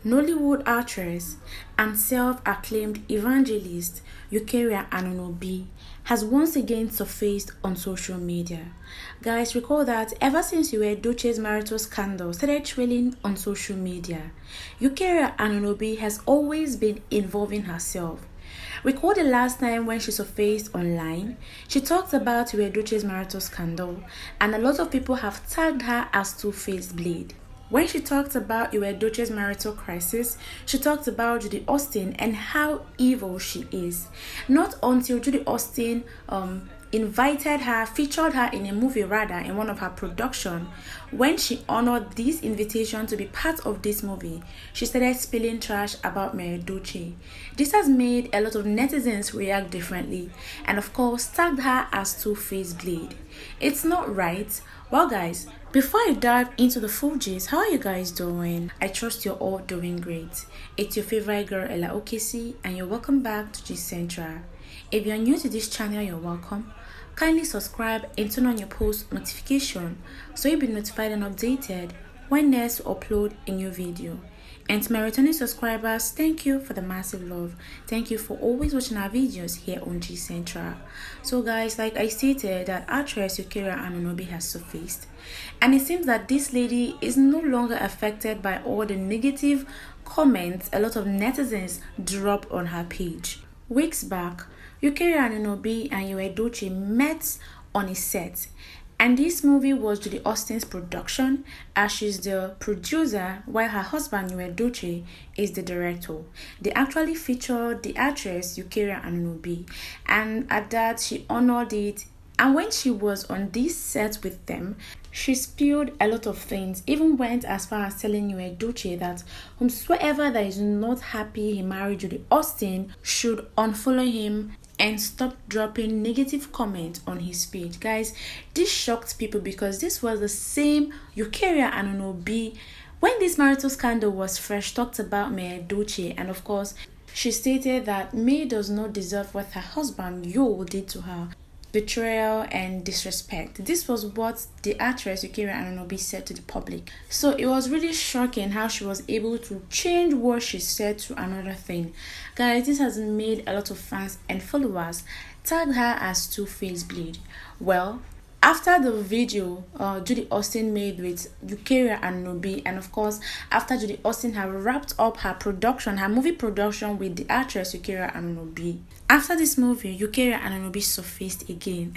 Nollywood actress and self-acclaimed evangelist Eucharia Anunobi has once again surfaced on social media. Guys, recall that ever since Yul Edochie's marital scandal started trailing on social media, Eucharia Anunobi has always been involving herself. Recall the last time when she surfaced online, she talked about Yul Edochie's marital scandal, and a lot of people have tagged her as Two-Faced Blade. When she talked about Yul Edochie's marital crisis, she talked about Judy Austin and how evil she is. Not until Judy Austin featured her in a movie in one of her production. When she honored this invitation to be part of this movie, she started spilling trash about Yul Edochie. This has made a lot of netizens react differently and of course tagged her as Two-Faced Blade. It's not right. Well guys, before I dive into the full gist, how are you guys doing? I trust you're all doing great. It's your favorite girl Ella Okesi and you're welcome back to Gist Central. If you're new to this channel, you're welcome. Kindly subscribe and turn on your post notification so you'll be notified and updated when next upload a new video. And to my returning subscribers, thank you for the massive love. Thank you for always watching our videos here on Gist Central. So guys, like I stated, that actress Eucharia Anunobi has surfaced. And it seems that this lady is no longer affected by all the negative comments a lot of netizens drop on her page. Weeks back, Eucharia Anunobi and Yul Edochie met on a set. And this movie was Judy Austin's production, as she's the producer while her husband Yul Edochie is the director. They actually featured the actress Eucharia Anunobi, and at that she honored it. And when she was on this set with them, she spilled a lot of things, even went as far as telling Yul Edochie that whomsoever that is not happy he married Judy Austin should unfollow him and stop dropping negative comments on his page. Guys, this shocked people because this was the same Eucharia Anunobi when this marital scandal was fresh talked about Yul Edochie, and of course she stated that May does not deserve what her husband Yul did to her. Betrayal and disrespect. This was what the actress Eucharia Anunobi said to the public. So it was really shocking how she was able to change what she said to another thing. Guys, this has made a lot of fans and followers tag her as Two-Faced Blade. Well, after the video Judy Austin made with Eucharia Anunobi, and of course after Judy Austin had wrapped up her movie production with the actress Eucharia Anunobi, after this movie Eucharia Anunobi surfaced again.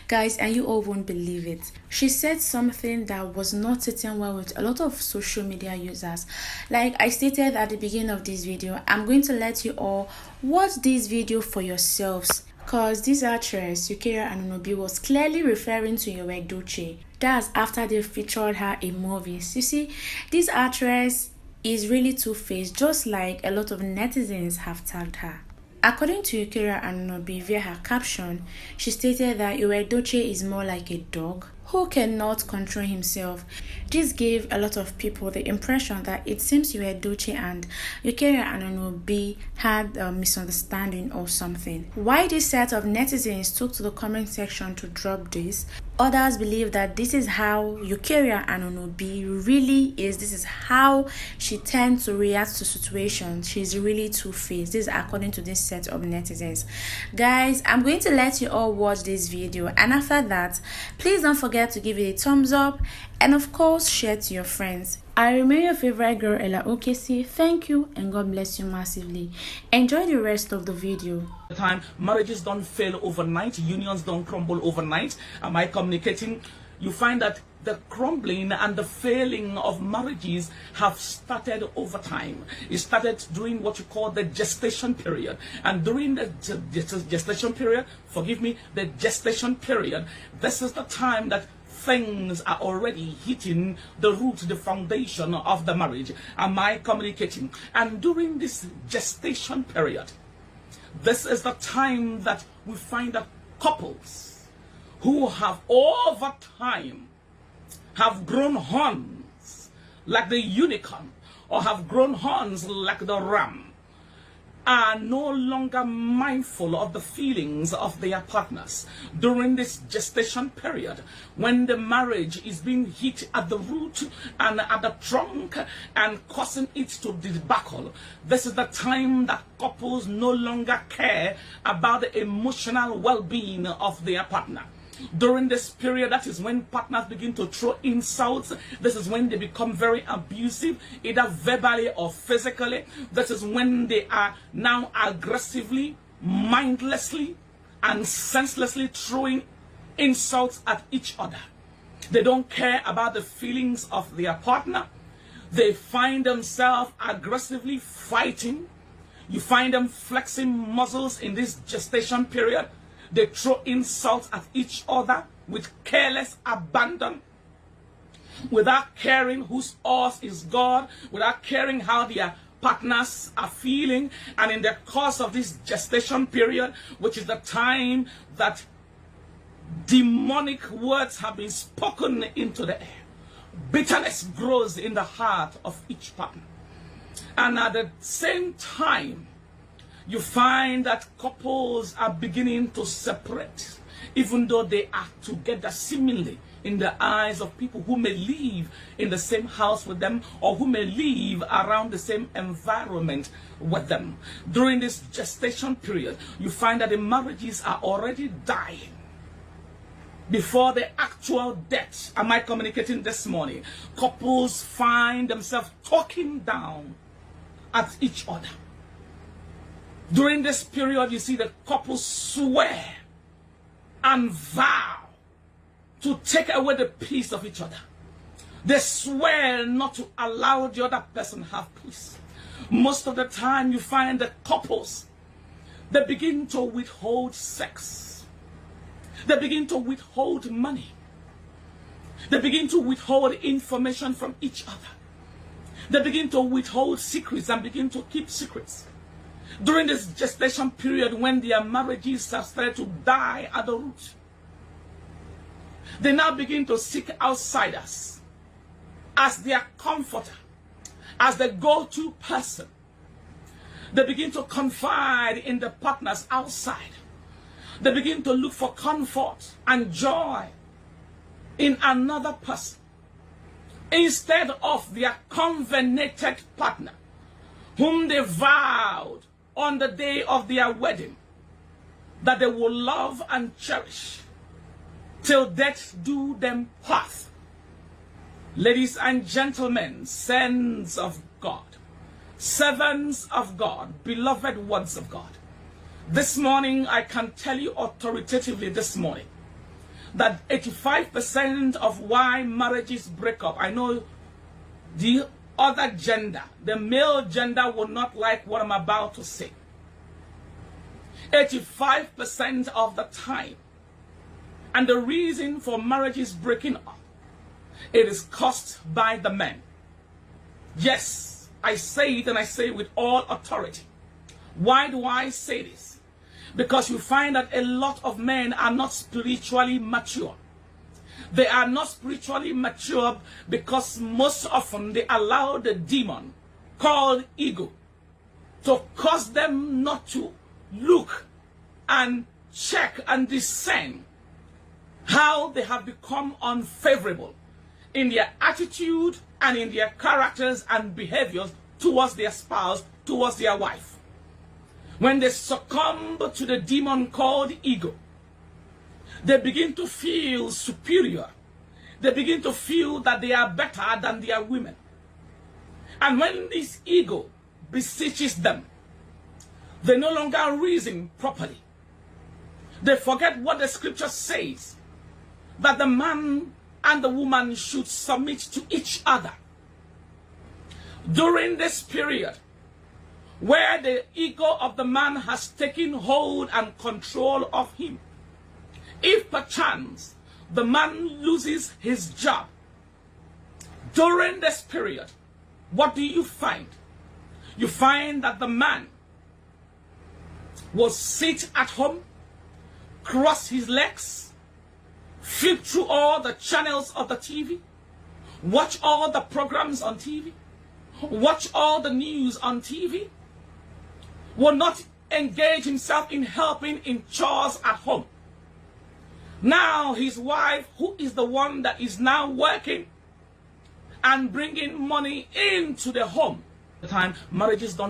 Guys, and you all won't believe it, she said something that was not sitting well with a lot of social media users. Like I stated at the beginning of this video, I'm going to let you all watch this video for yourselves, because this actress Eucharia Anunobi was clearly referring to Yul Edochie. That's after they featured her in movies. You see, this actress is really two-faced, just like a lot of netizens have tagged her. According to Eucharia Anunobi, via her caption, she stated that Yul Edochie is more like a dog who cannot control himself. This gave a lot of people the impression that it seems Yul Edochie and Eucharia Anunobi had a misunderstanding or something. Why this set of netizens took to the comment section to drop this, others believe that this is how Eucharia Anunobi really is. This is how she tends to react to situations. She's really two-faced. This is according to this set of netizens. Guys, I'm going to let you all watch this video, and after that, please don't forget to give it a thumbs up and of course share to your friends. I remain your favorite girl Ella Okesi. Thank you and God bless you massively. Enjoy the rest of the video. Marriages don't fail overnight, unions don't crumble overnight. Am I communicating? You find that the crumbling and the failing of marriages have started over time. It started during what you call the gestation period. And during the gestation period, the gestation period, this is the time that things are already hitting the root, the foundation of the marriage. Am I communicating? And during this gestation period, this is the time that we find that couples who have over time have grown horns like the unicorn, or have grown horns like the ram, are no longer mindful of the feelings of their partners during this gestation period, when the marriage is being hit at the root and at the trunk and causing it to debacle. This is the time that couples no longer care about the emotional well-being of their partner. During this period, that is when partners begin to throw insults. This is when they become very abusive, either verbally or physically. This is when they are now aggressively, mindlessly, and senselessly throwing insults at each other. They don't care about the feelings of their partner. They find themselves aggressively fighting. You find them flexing muscles in this gestation period. They throw insults at each other with careless abandon, without caring whose horse is God, without caring how their partners are feeling. And in the course of this gestation period, which is the time that demonic words have been spoken into the air, bitterness grows in the heart of each partner. And at the same time, you find that couples are beginning to separate, even though they are together seemingly in the eyes of people who may live in the same house with them, or who may live around the same environment with them. During this gestation period, you find that the marriages are already dying before the actual death. Am I communicating this morning? Couples find themselves talking down at each other. During this period, you see the couples swear and vow to take away the peace of each other. They swear not to allow the other person have peace. Most of the time, you find the couples, they begin to withhold sex. They begin to withhold money. They begin to withhold information from each other. They begin to withhold secrets and begin to keep secrets. During this gestation period, when their marriages have started to die at the root, they now begin to seek outsiders as their comforter, as the go-to person. They begin to confide in the partners outside. They begin to look for comfort and joy in another person, instead of their covenanted partner, whom they vowed on the day of their wedding that they will love and cherish till death do them part. Ladies and gentlemen, sons of God, servants of God, beloved ones of God, this morning I can tell you authoritatively this morning that 85% of why marriages break up, I know the other gender, the male gender, will not like what I'm about to say. 85% of the time, and the reason for marriages breaking up, it is caused by the men. Yes, I say it, and I say it with all authority. Why do I say this? Because you find that a lot of men are not spiritually mature. They are not spiritually mature because most often they allow the demon called ego to cause them not to look and check and discern how they have become unfavorable in their attitude and in their characters and behaviors towards their spouse, towards their wife. When they succumb to the demon called ego, they begin to feel superior. They begin to feel that they are better than their women. And when this ego beseeches them, they no longer reason properly. They forget what the scripture says, that the man and the woman should submit to each other. During this period, where the ego of the man has taken hold and control of him, if perchance the man loses his job during this period, what do you find? You find that the man will sit at home, cross his legs, flip through all the channels of the TV, watch all the programs on TV, watch all the news on TV, will not engage himself in helping in chores at home. Now his wife, who is the one that is now working and bringing money into the home, the time marriages don't